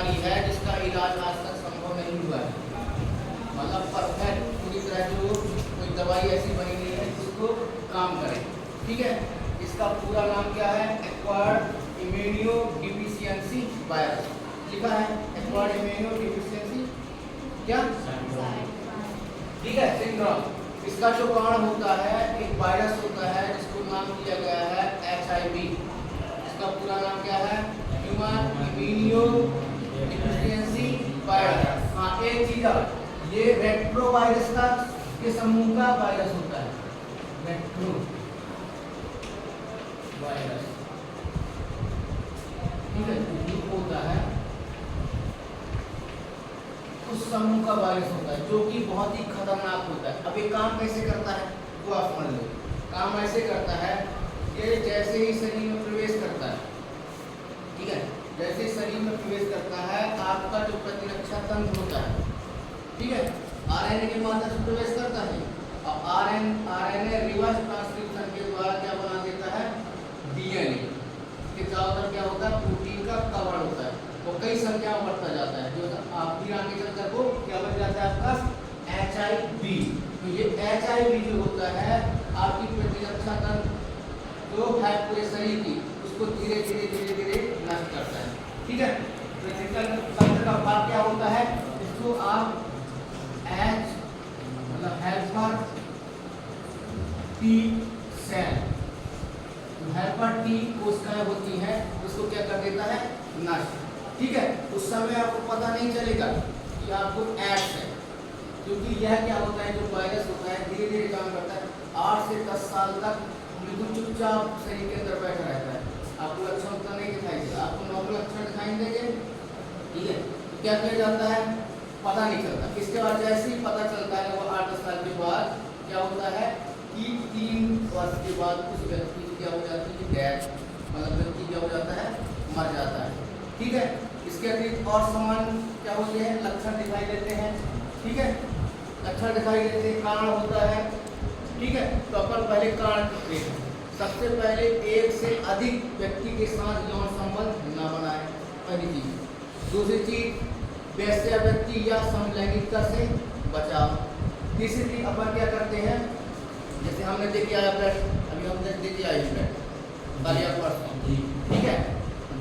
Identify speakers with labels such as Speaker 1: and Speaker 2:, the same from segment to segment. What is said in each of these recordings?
Speaker 1: बीमारी है जिसका इलाज आज तक संभव नहीं हुआ है। मतलब परफेक्ट पूरी तरह जो कोई दवाई ऐसी बनी नहीं है जिसको काम करे। ठीक है, इसका पूरा नाम क्या है? एक्वायर्ड इम्यूनोडेफिशिएंसी वायरस लिखा है। एक्वायर्ड इम्यूनोडेफिशिएंसी क्या? ठीक है, सिंड्रोम। इसका जो कारण होता है एक वायरस होता है जिसको नाम दिया गया है HIV। इसका पूरा नाम क्या है? Human immunodeficiency virus. हाँ, एक चीज ये रेट्रो वायरस का के समूह का वायरस होता है। रेट्रो वायरस, ठीक है, जो होता है उस समूह का वायरस होता है जो कि बहुत ही खतरनाक होता है। अब ये काम कैसे करता है वो आप समझ लो। काम ऐसे करता है कि जैसे ही शरीर में प्रवेश करता है, ठीक है, जैसे शरीर में प्रवेश करता है आपका जो प्रतिरक्षा तंत्र होता है, ठीक है, RNA के माध्यम से प्रवेश करता है और RNA रिवर्स ट्रांसक्रिप्शन के द्वारा क्या बना देता है? DNA के चारों तरफ क्या होता है? प्रोटीन का कवर होता है वो कई संख्या में बढ़ता जाता है। जो आप फिर आगे चलकर वो क्या बन जाता है आपका? HIV। तो ये HIV जो होता है आपकी प्रतिरक्षा तंत्र जो है पूरे शरीर की उसको धीरे धीरे नष्ट करता है। ठीक है, प्रतिरक्षा तंत्र का भाग क्या होता है? इसको आप H मतलब helper T cell, helper T कोशिकाएं होती हैं उसको क्या कर देता है? नष्ट। ठीक है, उस समय आपको पता नहीं चलेगा कि आपको एड्स है, क्योंकि यह क्या होता है? जो वायरस होता है धीरे धीरे काम करता है। 8 से 10 साल तक बिल्कुल चुपचाप शरीर के अंदर बैठा रहता है। आपको लक्षण उतना नहीं दिखाई देगा, आपको नॉर्मल लक्षण दिखाई देंगे। ठीक है, तो क्या किया जाता है? पता नहीं चलता। इसके बाद जैसे ही पता चलता है वो 8-10 साल के बाद क्या होता है कि 3 वर्ष के बाद उस व्यक्ति की क्या हो जाती है? डेथ, मतलब व्यक्ति क्या हो जाता है? मर जाता है। ठीक है, इसके अतिरिक्त और समान क्या होते हैं? लक्षण दिखाई देते हैं। ठीक है, लक्षण दिखाई देते हैं, कारण होता है। ठीक है, तो अपन पहले कारण देखें। सबसे पहले एक से अधिक व्यक्ति के साथ यौन संबंध न बनाए, पहली चीज। दूसरी चीज वैश्य व्यक्ति या समलैंगिकता से बचाव। तीसरी चीज अपन क्या करते हैं? जैसे हमने देखिए आया ब्लड, अभी हम देखिए आई ब्लड दालिया परसों, ठीक है,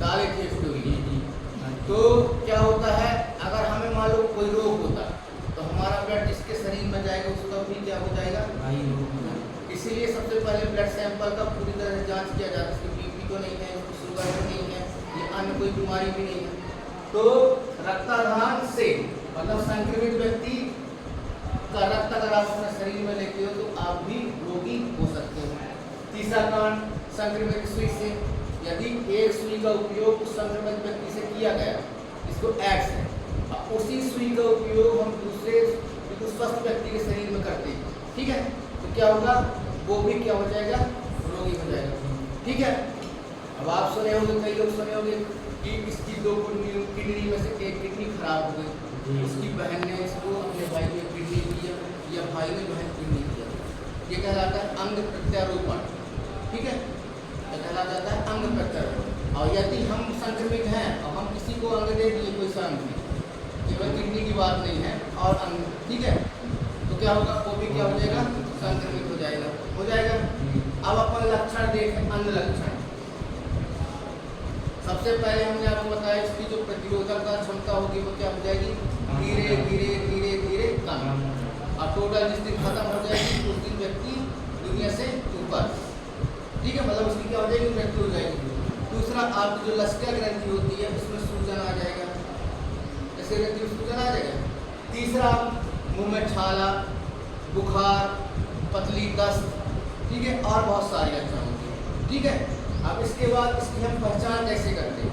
Speaker 1: दाल एक स्टोरी। तो क्या होता है अगर हमें मान लो कोई रोग होता तो हमारा ब्लड जिसके शरीर में जाएगा उसका भी क्या हो जाएगा? इसीलिए सबसे पहले ब्लड सैंपल का पूरी तरह से जांच किया जाता है। इसकी BP तो नहीं है, इसकी शुगर तो नहीं है, ये अन्य कोई बीमारी भी नहीं है। तो रक्तदान से मतलब संक्रमित व्यक्ति का रक्त अगर आप अपने शरीर में लेते हो तो आप भी रोगी हो सकते हो। तीसरा कारण संक्रमित सुई से, यदि एक सुई का उपयोग उस संक्रमित व्यक्ति से किया गया, इसको एड्स है, उसी सुई का उपयोग हम दूसरे स्वस्थ व्यक्ति के शरीर में करते हैं। ठीक है, तो क्या होगा? वो भी क्या हो जाएगा? रोगी हो जाएगा। ठीक है, अब आप सुने होंगे, कई लोग सुने होंगे कि इसकी 2 किडनी में से एक किडनी खराब हो गई, उसकी बहन ने इसको अपने भाई को किडनी दिया या भाई ने बहन किडनी दिया। ये कहलाता है अंग प्रत्यारोपण। ठीक है, कहला जाता है अंग प्रत्यारोपण। और यदि हम संक्रमित हैं और हम किसी को अंग दे दिए, कोई सा अंग, केवल किडनी की बात नहीं है और अंग, ठीक है, तो क्या होगा? वो भी क्या हो जाएगा? संक्रमित हो जाएगा। अब अपन लक्षण देखें, अन्य लक्षण। सबसे पहले हमने आपको बताया इसकी जो प्रतिरोधक क्षमता होगी वो क्या हो जाएगी? धीरे धीरे कम। और टोटल जिस दिन खत्म हो जाएगी उस दिन व्यक्ति दुनिया से ऊपर। ठीक है, मतलब उसकी क्या हो जाएगी? मृत्यु हो जाएगी। दूसरा, आपकी जो लसिका ग्रंथि होती है उसमें सूजन आ जाएगा, ऐसे ग्रंथि में सूजन आ जाएगा। तीसरा, मुंह में छाला, बुखार, पतली दस्त, ठीक है, और बहुत सारी लक्षण होती है। ठीक है, अब इसके बाद इसकी हम पहचान कैसे करते हैं?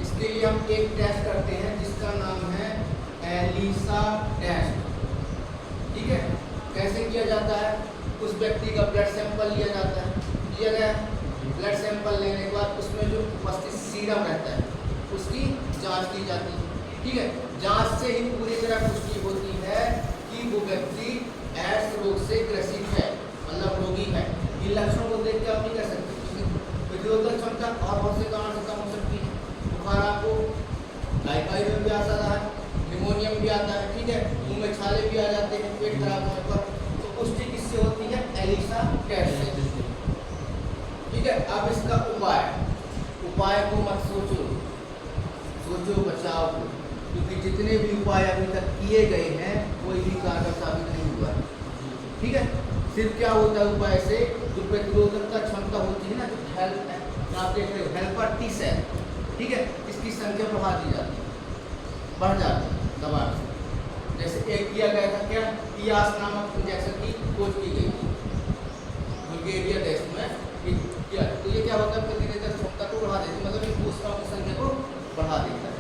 Speaker 1: इसके लिए हम एक टेस्ट करते हैं जिसका नाम है एलिसा टेस्ट। ठीक है, कैसे किया जाता है? उस व्यक्ति का ब्लड सैंपल लिया जाता है, लिया गया, ब्लड सैंपल लेने के बाद उसमें जो उपस्थित सीरम रहता है उसकी जांच की जाती है। ठीक है, जांच से ही पूरी तरह पुष्टि होती है कि वो व्यक्ति एड्स रोग से ग्रसित है, मतलब रोगी है। इन लक्षणों को देख के आप नहीं कर सकते, प्रतिरोधक क्षमता और बहुत से कारण से कम हो सकती है। बुखार आपको टाइफाइड भी आता है, ठीक है, मुंह में छाले भी आ जाते हैं पेट खराब होने पर, तो पुष्टि किससे होती है? एलिसा कैट से। ठीक है, अब इसका उपाय को मत सोचो, सोचो बचाव को, क्योंकि जितने भी उपाय अभी तक किए गए हैं कोई भी कारगर साबित नहीं हुआ है। ठीक है, सिर्फ क्या होता है उपाय से, जो प्रतिरोधक का क्षमता होती है ना, जो हेल्प आप देख रहे हो हेल्पर टी सेल, ठीक है, इसकी संख्या बढ़ा दी जाती है, बढ़ जाती है दवा से। जैसे एक किया गया था क्या, टियास नामक इंजेक्शन की खोज की गई थी बुल्गारिया देश में, किया तो ये क्या होता है, प्रतिरोधक क्षमता को बढ़ा देती है, मतलब इन कोशिकाओं की संख्या को बढ़ा देता है।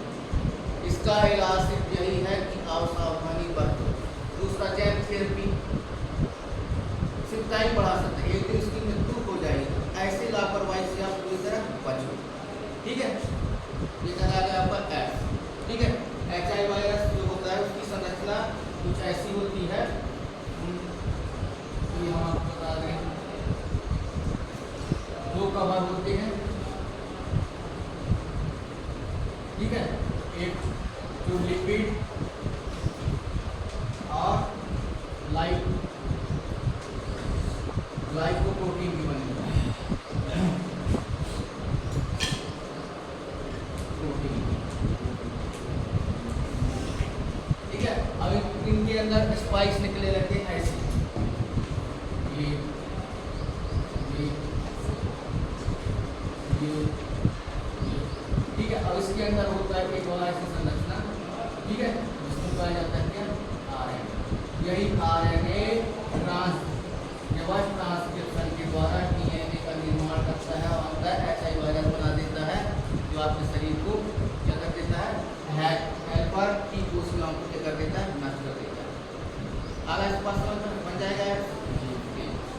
Speaker 1: इसका इलाज सिर्फ यही है कि आप सावधानी बरतो। दूसरा जैन थेरेपी सिर्फ टाइम बढ़ा सकते हैं, एक दिन उसकी मृत्यु हो जाएगी, ऐसे लापरवाही से आप पूरी तरह बचो। ठीक है, ये कहा गया आपका एच। ठीक है, HIV वायरस जो होता है उसकी संरचना कुछ ऐसी होती है, ये हम आपको बता दें, दो कवर होते हैं। ठीक है, एक जो लिपिड और ग्लाइकोप्रोटीन की बनी है, प्रोटीन। ठीक है, अब इनके अंदर स्पाइक्स निकले रहते हैं ऐसे, ये ठीक है, अब इसके अंदर होता है एक वाला ऐसी संरचना, ठीक है, जिसको कहा जाता है क्या, RNA। यही RNA ट्रांसक्रिप्शन के द्वारा DNA का निर्माण करता है और अंदर HIV वायरस बना देता है, जो आपके शरीर को क्या कर देता है, हेल्पर टी कोशिकाओं को क्या कर देता है, नष्ट कर देता है। आगे स्पष्ट बन जाएगा।